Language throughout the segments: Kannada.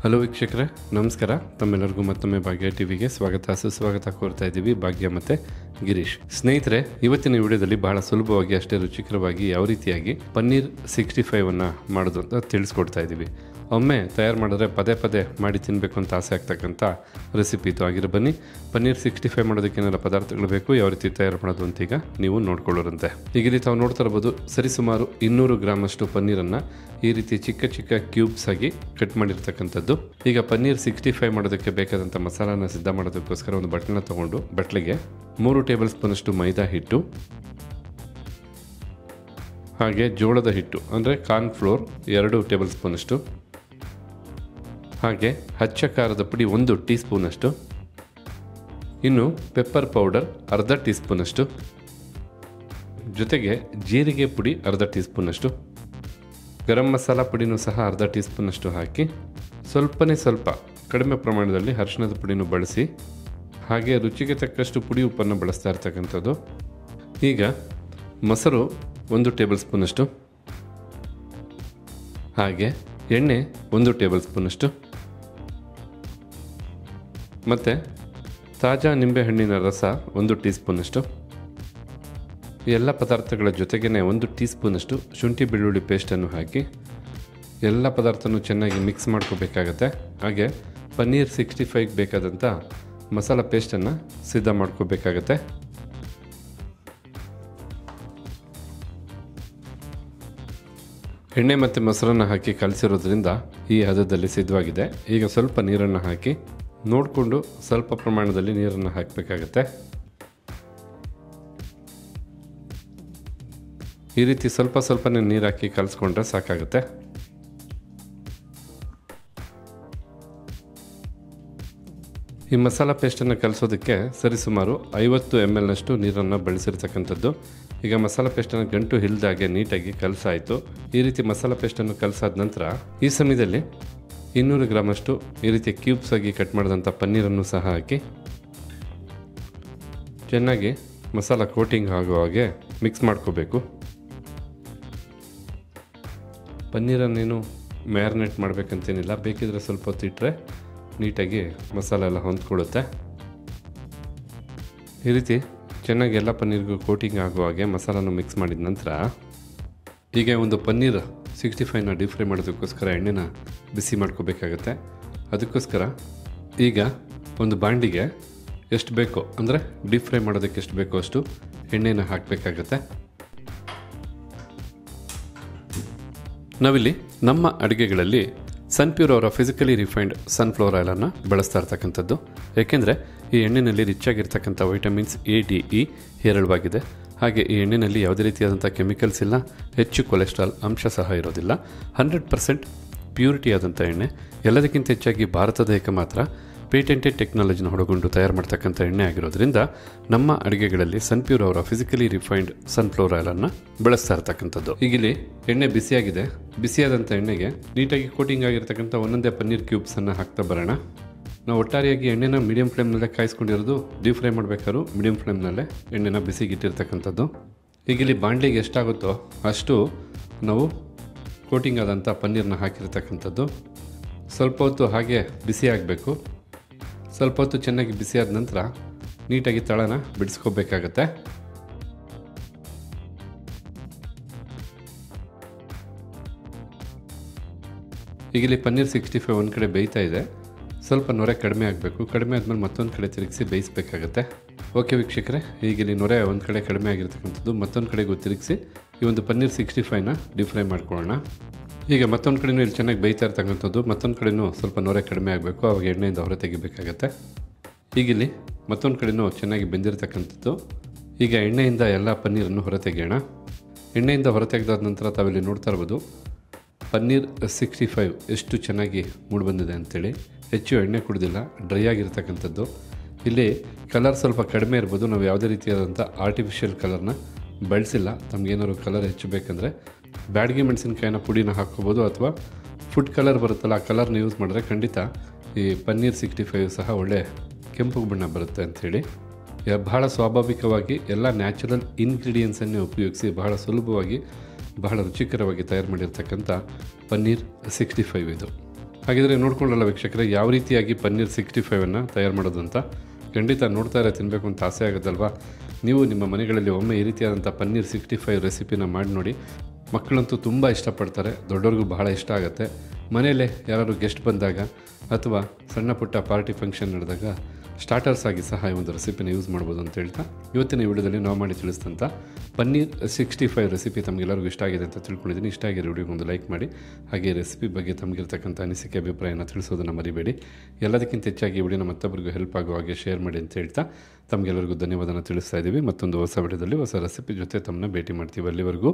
ಹಲೋ ವೀಕ್ಷಕರೇ, ನಮಸ್ಕಾರ. ತಮ್ಮೆಲ್ಲರಿಗೂ ಮತ್ತೊಮ್ಮೆ ಭಾಗ್ಯ ಟಿವಿಗೆ ಸ್ವಾಗತ ಸುಸ್ವಾಗತ ಕೋರ್ತಾ ಇದ್ದೀವಿ. ಭಾಗ್ಯ ಮತ್ತು ಗಿರೀಶ್. ಸ್ನೇಹಿತರೆ, ಇವತ್ತಿನ ವಿಡಿಯೋದಲ್ಲಿ ಬಹಳ ಸುಲಭವಾಗಿ ಅಷ್ಟೇ ರುಚಿಕರವಾಗಿ ಯಾವ ರೀತಿಯಾಗಿ ಪನ್ನೀರ್ 65 ಮಾಡೋದು ಅಂತ ತಿಳಿಸ್ಕೊಡ್ತಾ ಇದ್ದೀವಿ. ಒಮ್ಮೆ ತಯಾರು ಮಾಡಿದ್ರೆ ಪದೇ ಪದೇ ಮಾಡಿ ತಿನ್ನಬೇಕು ಅಂತ ಆಸೆ ಆಗ್ತಕ್ಕಂಥ ರೆಸಿಪಿ ಇದು ಆಗಿರೋ. ಬನ್ನಿ, ಪನ್ನೀರ್ 65 ಮಾಡೋದಕ್ಕೆ ಏನೆಲ್ಲ ಪದಾರ್ಥಗಳು ಬೇಕು, ಯಾವ ರೀತಿ ತಯಾರು ಮಾಡೋದು ಅಂತ ಈಗ ನೀವು ನೋಡ್ಕೊಳ್ಳೋರಂತೆ. ಈಗ ಇಲ್ಲಿ ತಾವು ನೋಡ್ತಾ ಇರ್ಬೋದು, ಸರಿಸುಮಾರು 200 ಗ್ರಾಮಷ್ಟು ಪನ್ನೀರನ್ನು ಈ ರೀತಿ ಚಿಕ್ಕ ಚಿಕ್ಕ ಕ್ಯೂಬ್ಸ್ ಆಗಿ ಕಟ್ ಮಾಡಿರ್ತಕ್ಕಂಥದ್ದು. ಈಗ ಪನ್ನೀರ್ 65 ಮಾಡೋದಕ್ಕೆ ಬೇಕಾದಂಥ ಮಸಾಲಾನ ಸಿದ್ಧ ಮಾಡೋದಕ್ಕೋಸ್ಕರ ಒಂದು ಬಟ್ಲನ್ನ ತೊಗೊಂಡು ಬಟ್ಲಿಗೆ 3 ಟೇಬಲ್ ಸ್ಪೂನಷ್ಟು ಮೈದಾ ಹಿಟ್ಟು, ಹಾಗೆ ಜೋಳದ ಹಿಟ್ಟು ಅಂದರೆ ಕಾರ್ನ್ ಫ್ಲೋರ್ 2 ಟೇಬಲ್ ಸ್ಪೂನಷ್ಟು, ಹಾಗೆ ಹಚ್ಚ ಖಾರದ ಪುಡಿ 1 ಟೀ ಸ್ಪೂನಷ್ಟು, ಇನ್ನು ಪೆಪ್ಪರ್ ಪೌಡರ್ ಅರ್ಧ ಟೀ ಸ್ಪೂನಷ್ಟು, ಜೊತೆಗೆ ಜೀರಿಗೆ ಪುಡಿ ಅರ್ಧ ಟೀ ಸ್ಪೂನಷ್ಟು, ಗರಂ ಮಸಾಲ ಪುಡಿನೂ ಸಹ ಅರ್ಧ ಟೀ ಸ್ಪೂನಷ್ಟು ಹಾಕಿ ಸ್ವಲ್ಪ ಕಡಿಮೆ ಪ್ರಮಾಣದಲ್ಲಿ ಅರಿಶಿಣದ ಪುಡಿನೂ ಬಳಸಿ, ಹಾಗೆ ರುಚಿಗೆ ತಕ್ಕಷ್ಟು ಪುಡಿ ಉಪ್ಪನ್ನು ಬಳಸ್ತಾ ಇರ್ತಕ್ಕಂಥದ್ದು. ಈಗ ಮೊಸರು 1 ಟೇಬಲ್ ಸ್ಪೂನಷ್ಟು, ಹಾಗೆ ಎಣ್ಣೆ 1 ಟೇಬಲ್ ಸ್ಪೂನಷ್ಟು, ಮತ್ತು ತಾಜಾ ನಿಂಬೆಹಣ್ಣಿನ ರಸ 1 ಟೀ ಸ್ಪೂನಷ್ಟು. ಎಲ್ಲ ಪದಾರ್ಥಗಳ ಜೊತೆಗೇ 1 ಟೀ ಸ್ಪೂನಷ್ಟು ಶುಂಠಿ ಬೆಳ್ಳುಳ್ಳಿ ಪೇಸ್ಟನ್ನು ಹಾಕಿ ಎಲ್ಲ ಪದಾರ್ಥನೂ ಚೆನ್ನಾಗಿ ಮಿಕ್ಸ್ ಮಾಡ್ಕೋಬೇಕಾಗತ್ತೆ. ಹಾಗೆ ಪನ್ನೀರ್ 65 ಬೇಕಾದಂಥ ಮಸಾಲ ಪೇಸ್ಟನ್ನು ಸಿದ್ಧ ಮಾಡ್ಕೋಬೇಕಾಗತ್ತೆ. ಎಣ್ಣೆ ಮತ್ತು ಮೊಸರನ್ನು ಹಾಕಿ ಕಲಸಿರೋದ್ರಿಂದ ಈ ಹದದಲ್ಲಿ ಸಿದ್ಧವಾಗಿದೆ. ಈಗ ಸ್ವಲ್ಪ ನೀರನ್ನು ಹಾಕಿ ನೋಡಿಕೊಂಡು ಸ್ವಲ್ಪ ಪ್ರಮಾಣದಲ್ಲಿ ನೀರನ್ನು ಹಾಕಬೇಕಾಗತ್ತೆ. ಈ ರೀತಿ ಸ್ವಲ್ಪನೇ ನೀರು ಹಾಕಿ ಕಲಿಸ್ಕೊಂಡ್ರೆ ಸಾಕಾಗುತ್ತೆ. ಈ ಮಸಾಲ ಪೇಸ್ಟನ್ನು ಕಲಿಸೋದಕ್ಕೆ ಸರಿಸುಮಾರು 50 ml ನಷ್ಟು ನೀರನ್ನು ಬಳಸಿರ್ತಕ್ಕಂಥದ್ದು. ಈಗ ಮಸಾಲ ಪೇಸ್ಟನ್ನು ಗಂಟು ಹಿಲ್ದಾಗೆ ನೀಟಾಗಿ ಕಲಸಾಯಿತು. ಈ ರೀತಿ ಮಸಾಲ ಪೇಸ್ಟನ್ನು ಕಲಸಾದ ನಂತರ ಈ ಸಮಯದಲ್ಲಿ 200 ಗ್ರಾಮಷ್ಟು ಈ ರೀತಿ ಕ್ಯೂಬ್ಸ್ ಆಗಿ ಕಟ್ ಮಾಡಿದಂಥ ಪನ್ನೀರನ್ನು ಸಹ ಹಾಕಿ ಚೆನ್ನಾಗಿ ಮಸಾಲ ಕೋಟಿಂಗ್ ಆಗೋ ಹಾಗೆ ಮಿಕ್ಸ್ ಮಾಡ್ಕೋಬೇಕು. ಪನ್ನೀರನ್ನೇನು ಮ್ಯಾರಿನೇಟ್ ಮಾಡಬೇಕಂತೇನಿಲ್ಲ, ಬೇಕಿದ್ರೆ ಸ್ವಲ್ಪ ಹೊತ್ತು ಇಟ್ಟರೆ ನೀಟಾಗಿ ಮಸಾಲೆ ಎಲ್ಲ ಹೊಂದ್ಕೊಳ್ಳುತ್ತೆ. ಈ ರೀತಿ ಚೆನ್ನಾಗಿ ಎಲ್ಲ ಪನ್ನೀರ್ಗೂ ಕೋಟಿಂಗ್ ಆಗೋ ಹಾಗೆ ಮಸಾಲನ ಮಿಕ್ಸ್ ಮಾಡಿದ ನಂತರ ಈಗ ಒಂದು ಪನ್ನೀರ್ 65ನ ಡೀಪ್ ಫ್ರೈ ಮಾಡೋದಕ್ಕೋಸ್ಕರ ಎಣ್ಣೆನ ಬಿಸಿ ಮಾಡ್ಕೋಬೇಕಾಗತ್ತೆ. ಅದಕ್ಕೋಸ್ಕರ ಈಗ ಒಂದು ಬಾಂಡಿಗೆ ಎಷ್ಟು ಬೇಕೋ ಅಂದರೆ ಡೀಪ್ ಫ್ರೈ ಮಾಡೋದಕ್ಕೆ ಎಷ್ಟು ಬೇಕೋ ಅಷ್ಟು ಎಣ್ಣೆನ ಹಾಕಬೇಕಾಗತ್ತೆ. ನಾವಿಲ್ಲಿ ನಮ್ಮ ಅಡುಗೆಗಳಲ್ಲಿ ಸನ್ಪ್ಯೂರ್ ಅವರ ಫಿಸಿಕಲಿ ರಿಫೈನ್ಡ್ ಸನ್ಫ್ಲವರ್ ಆಯಿಲನ್ನು ಬಳಸ್ತಾ ಇರ್ತಕ್ಕಂಥದ್ದು. ಏಕೆಂದರೆ ಈ ಎಣ್ಣೆಯಲ್ಲಿ ರಿಚ್ ಆಗಿರ್ತಕ್ಕಂಥ ವೈಟಮಿನ್ಸ್ ಎ, ಡಿ, ಇ ಹೇರಳವಾಗಿದೆ. ಹಾಗೆ ಈ ಎಣ್ಣೆಯಲ್ಲಿ ಯಾವುದೇ ರೀತಿಯಾದಂಥ ಕೆಮಿಕಲ್ಸ್ ಇಲ್ಲ, ಹೆಚ್ಚು ಕೊಲೆಸ್ಟ್ರಾಲ್ ಅಂಶ ಸಹ ಇರೋದಿಲ್ಲ. 100% ಪ್ಯೂರಿಟಿ ಆದಂಥ ಎಣ್ಣೆ. ಎಲ್ಲದಕ್ಕಿಂತ ಹೆಚ್ಚಾಗಿ ಭಾರತದ ಮಾತ್ರ ಪೇಟೆಂಟೆಡ್ ಟೆಕ್ನಾಲಜಿನ ಒಳಗೊಂಡು ತಯಾರು ಮಾಡ್ತಕ್ಕಂಥ ಎಣ್ಣೆ ಆಗಿರೋದ್ರಿಂದ ನಮ್ಮ ಅಡುಗೆಗಳಲ್ಲಿ ಸನ್ಪ್ಯೂರ್ ಅವರ ಫಿಸಿಕಲಿ ರಿಫೈನ್ಡ್ ಸನ್ಫ್ಲವರ್ ಆಯಿಲನ್ನು ಬಳಸ್ತಾ ಇರ್ತಕ್ಕಂಥದ್ದು. ಈಗಿಲ್ಲಿ ಎಣ್ಣೆ ಬಿಸಿಯಾಗಿದೆ. ಬಿಸಿಯಾದಂಥ ಎಣ್ಣೆಗೆ ನೀಟಾಗಿ ಕೋಟಿಂಗ್ ಆಗಿರ್ತಕ್ಕಂಥ ಒಂದೊಂದೇ ಪನ್ನೀರ್ ಕ್ಯೂಬ್ಸನ್ನು ಹಾಕ್ತಾ ಬರೋಣ. ನಾವು ಒಟ್ಟಾರೆಯಾಗಿ ಎಣ್ಣೆನ ಮೀಡಿಯಂ ಫ್ಲೇಮ್ನಲ್ಲೇ ಕಾಯಿಸ್ಕೊಂಡಿರೋದು. ಡೀಪ್ ಫ್ರೈ ಮಾಡಬೇಕಾದ್ರೂ ಮೀಡಿಯಂ ಫ್ಲೇಮ್ನಲ್ಲೇ ಎಣ್ಣೆನ ಬಿಸಿಗಿಟ್ಟಿರ್ತಕ್ಕಂಥದ್ದು. ಈಗಿಲ್ಲಿ ಬಾಣಲಿಗೆ ಎಷ್ಟಾಗುತ್ತೋ ಅಷ್ಟು ನಾವು ಕೋಟಿಂಗ್ ಆದಂಥ ಪನ್ನೀರನ್ನ ಹಾಕಿರ್ತಕ್ಕಂಥದ್ದು. ಸ್ವಲ್ಪ ಹೊತ್ತು ಹಾಗೆ ಬಿಸಿ ಆಗಬೇಕು. ಸ್ವಲ್ಪ ಹೊತ್ತು ಚೆನ್ನಾಗಿ ಬಿಸಿಯಾದ ನಂತರ ನೀಟಾಗಿ ತಳನ ಬಿಡಿಸ್ಕೋಬೇಕಾಗತ್ತೆ. ಈಗಿಲ್ಲಿ ಪನ್ನೀರ್ 65 ಒಂದು ಕಡೆ ಬೇಯ್ತಾ ಇದೆ. ಸ್ವಲ್ಪ ನೊರೆ ಕಡಿಮೆ ಆಗಬೇಕು. ಕಡಿಮೆ ಆದಮೇಲೆ ಮತ್ತೊಂದು ಕಡೆ ತಿರುಗಿಸಿ ಬೇಯಿಸಬೇಕಾಗತ್ತೆ. ಓಕೆ ವೀಕ್ಷಕರೇ, ಈಗಿಲ್ಲಿ ನೊರೆ ಒಂದು ಕಡೆ ಕಡಿಮೆ ಆಗಿರ್ತಕ್ಕಂಥದ್ದು ಮತ್ತೊಂದು ಕಡೆಗೂ ತಿರುಗಿಸಿ ಈ ಒಂದು ಪನ್ನೀರ್ 65ನ ಡೀಪ್ ಫ್ರೈ ಮಾಡ್ಕೊಳ್ಳೋಣ. ಈಗ ಮತ್ತೊಂದು ಕಡೆಯೂ ಇಲ್ಲಿ ಚೆನ್ನಾಗಿ ಬೇಯ್ತಾ ಇರ್ತಕ್ಕಂಥದ್ದು, ಮತ್ತೊಂದು ಕಡೆಯೂ ಸ್ವಲ್ಪ ನೊರೆ ಕಡಿಮೆ ಆಗಬೇಕು. ಆವಾಗ ಎಣ್ಣೆಯಿಂದ ಹೊರ ತೆಗಿಬೇಕಾಗತ್ತೆ. ಈಗಿಲ್ಲಿ ಮತ್ತೊಂದು ಕಡೆಯೂ ಚೆನ್ನಾಗಿ ಬೆಂದಿರ್ತಕ್ಕಂಥದ್ದು. ಈಗ ಎಣ್ಣೆಯಿಂದ ಎಲ್ಲ ಪನ್ನೀರನ್ನು ಹೊರ ತೆಗೆಯೋಣ. ಎಣ್ಣೆಯಿಂದ ಹೊರ ತೆಗೆದಾದ ನಂತರ ತಾವಿಲ್ಲಿ ನೋಡ್ತಾ ಇರ್ಬೋದು ಪನ್ನೀರ್ 65 ಎಷ್ಟು ಚೆನ್ನಾಗಿ ಮೂಡಿಬಂದಿದೆ ಅಂಥೇಳಿ. ಹೆಚ್ಚು ಎಣ್ಣೆ ಕುಡಿದಿಲ್ಲ, ಡ್ರೈ ಆಗಿರ್ತಕ್ಕಂಥದ್ದು. ಇಲ್ಲಿ ಕಲರ್ ಸ್ವಲ್ಪ ಕಡಿಮೆ ಇರ್ಬೋದು. ನಾವು ಯಾವುದೇ ರೀತಿಯಾದಂಥ ಆರ್ಟಿಫಿಷಿಯಲ್ ಕಲರ್ನ ಬಳಸಿಲ್ಲ. ತಮಗೇನಾದ್ರು ಕಲರ್ ಹೆಚ್ಚು ಬೇಕಂದರೆ ಬ್ಯಾಡಗಿ ಮೆಣಸಿನ್ಕಾಯಿನ ಪುಡಿನ ಹಾಕ್ಕೋಬೋದು, ಅಥವಾ ಫುಡ್ ಕಲರ್ ಬರುತ್ತಲ್ಲ ಆ ಕಲರ್ನ ಯೂಸ್ ಮಾಡಿದ್ರೆ ಖಂಡಿತ ಈ ಪನ್ನೀರ್ 65 ಸಹ ಒಳ್ಳೆ ಕೆಂಪು ಬಣ್ಣ ಬರುತ್ತೆ ಅಂಥೇಳಿ. ಬಹಳ ಸ್ವಾಭಾವಿಕವಾಗಿ ಎಲ್ಲ ನ್ಯಾಚುರಲ್ ಇಂಗ್ರೀಡಿಯೆಂಟ್ಸನ್ನೇ ಉಪಯೋಗಿಸಿ ಬಹಳ ಸುಲಭವಾಗಿ ಬಹಳ ರುಚಿಕರವಾಗಿ ತಯಾರು ಮಾಡಿರ್ತಕ್ಕಂಥ ಪನ್ನೀರ್ 65 ಇದು. ಹಾಗಿದ್ರೆ ನೋಡ್ಕೊಂಡಲ್ಲ ವೀಕ್ಷಕರೇ ಯಾವ ರೀತಿಯಾಗಿ ಪನ್ನೀರ್ 65 ತಯಾರು ಮಾಡೋದು ಅಂತ. ಖಂಡಿತ ನೋಡ್ತಾ ಇರೋ ತಿನ್ನಬೇಕು ಅಂತ ಆಸೆ ಆಗುತ್ತಲ್ವಾ. ನೀವು ನಿಮ್ಮ ಮನೆಗಳಲ್ಲಿ ಒಮ್ಮೆ ಈ ರೀತಿಯಾದಂಥ ಪನ್ನೀರ್ 65 ರೆಸಿಪಿನ ಮಾಡಿ ನೋಡಿ. ಮಕ್ಕಳಂತೂ ತುಂಬ ಇಷ್ಟಪಡ್ತಾರೆ, ದೊಡ್ಡವ್ರಿಗೂ ಬಹಳ ಇಷ್ಟ ಆಗುತ್ತೆ. ಮನೆಯಲ್ಲೇ ಯಾರಾದ್ರು ಗೆಸ್ಟ್ ಬಂದಾಗ ಅಥವಾ ಸಣ್ಣ ಪುಟ್ಟ ಪಾರ್ಟಿ ಫಂಕ್ಷನ್ ನಡೆದಾಗ ಸ್ಟಾರ್ಟರ್ಸ್ ಆಗಿ ಸಹ ಈ ಒಂದು ರೆಸಿಪಿನ ಯೂಸ್ ಮಾಡ್ಬೋದು ಅಂತ ಹೇಳ್ತಾ ಇವತ್ತಿನ ವಿಡಿಯೋದಲ್ಲಿ ನಾವು ಮಾಡಿ ತಿಳಿಸಿದಂಥ ಪನ್ನೀರ್ 65 ರೆಸಿಪಿ ತಮಗೆಲ್ಲರಿಗೂ ಇಷ್ಟ ಆಗಿದೆ ಅಂತ ತಿಳ್ಕೊಂಡಿದ್ದೀನಿ. ಇಷ್ಟ ಆಗಿರೋ ವಿಡಿಯೋಗೆ ಒಂದು ಲೈಕ್ ಮಾಡಿ, ಹಾಗೆ ರೆಸಿಪಿ ಬಗ್ಗೆ ತಮಗಿರ್ತಕ್ಕಂಥ ಅನಿಸಿಕೆ ಅಭಿಪ್ರಾಯನ ತಿಳಿಸೋದನ್ನು ಮರಿಬೇಡಿ. ಎಲ್ಲದಕ್ಕಿಂತ ಹೆಚ್ಚಾಗಿ ಈ ವಿಡಿಯೋನ ಮತ್ತೊಬ್ಬರಿಗೂ ಹೆಲ್ಪ್ ಆಗೋ ಹಾಗೆ ಶೇರ್ ಮಾಡಿ ಅಂತ ಹೇಳ್ತಾ ತಮಗೆಲ್ಲರಿಗೂ ಧನ್ಯವಾದನ ತಿಳಿಸ್ತಾ ಇದ್ದೀವಿ. ಮತ್ತೊಂದು ಹೊಸ ವಿಡಿಯೋದಲ್ಲಿ ಹೊಸ ರೆಸಿಪಿ ಜೊತೆ ತಮ್ಮನ್ನ ಭೇಟಿ ಮಾಡ್ತೀವಿ. ಅಲ್ಲಿವರೆಗೂ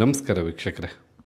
ನಮಸ್ಕಾರ ವೀಕ್ಷಕರೇ.